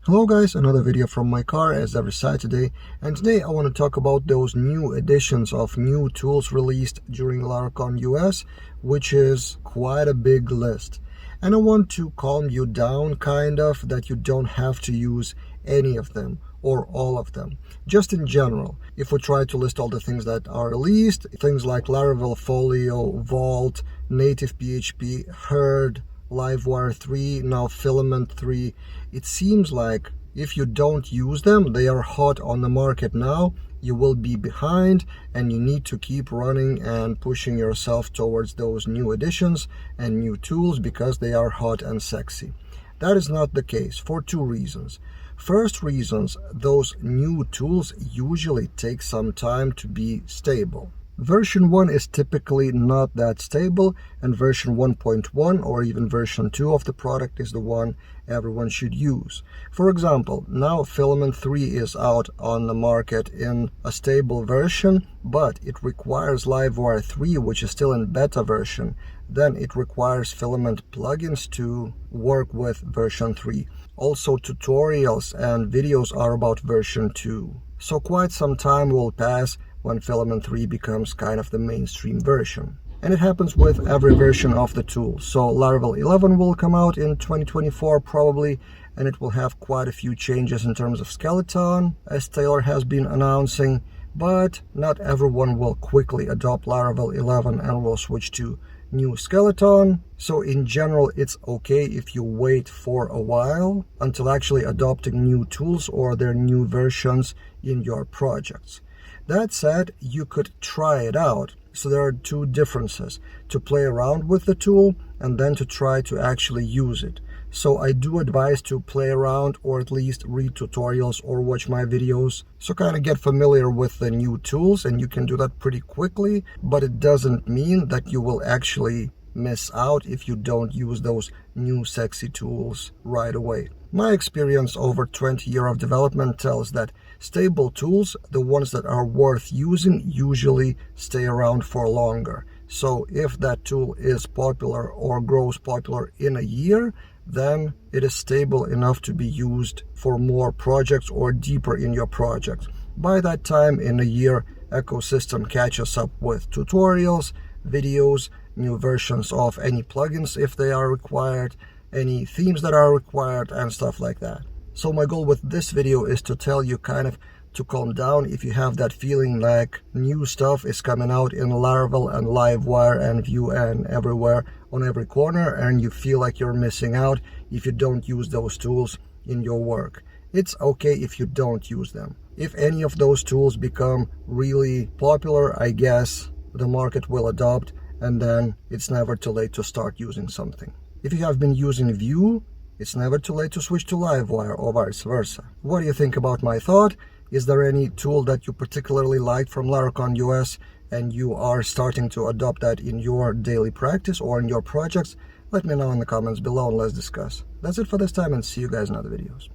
Hello guys, another video from my car as every Saturday, and today I want to talk about those new additions of new tools released during Laracon US, which is quite a big list. And I want to calm you down kind of, that you don't have to use any of them or all of them. Just in general, if we try to list all the things that are released, things like Laravel Folio, Vault, Native PHP, Herd, Livewire 3, now Filament 3, it seems like if you don't use them, they are hot on the market now, you will be behind and you need to keep running and pushing yourself towards those new additions and new tools because they are hot and sexy. That is not the case for two reasons. First reasons, those new tools usually take some time to be stable. Version 1 is typically not that stable, and version 1.1 or even version 2 of the product is the one everyone should use. For example, now Filament 3 is out on the market in a stable version, but it requires Livewire 3, which is still in beta version. Then it requires Filament plugins to work with version 3. Also, tutorials and videos are about version 2. So quite some time will pass when Filament 3 becomes kind of the mainstream version. And it happens with every version of the tool. So Laravel 11 will come out in 2024 probably, and it will have quite a few changes in terms of skeleton, as Taylor has been announcing, but not everyone will quickly adopt Laravel 11 and will switch to new skeleton. So in general, it's okay if you wait for a while until actually adopting new tools or their new versions in your projects. That said, you could try it out. So there are two differences: to play around with the tool and then to try to actually use it. So I do advise to play around, or at least read tutorials or watch my videos, so kind of get familiar with the new tools, and you can do that pretty quickly, but it doesn't mean that you will actually miss out if you don't use those new sexy tools right away. My experience over 20 years of development tells that stable tools, the ones that are worth using, usually stay around for longer. So if that tool is popular or grows popular in a year, then it is stable enough to be used for more projects or deeper in your project. By that time, in a year, ecosystem catches up with tutorials, videos, new versions of any plugins if they are required, any themes that are required, and stuff like that. So my goal with this video is to tell you kind of to calm down if you have that feeling like new stuff is coming out in Laravel and Livewire and Vue and everywhere on every corner, and you feel like you're missing out if you don't use those tools in your work. It's okay if you don't use them. If any of those tools become really popular, I guess the market will adopt, and then it's never too late to start using something. If you have been using Vue, it's never too late to switch to Livewire or vice versa. What do you think about my thought? Is there any tool that you particularly liked from Laracon US and you are starting to adopt that in your daily practice or in your projects? Let me know in the comments below and let's discuss. That's it for this time, and see you guys in other videos.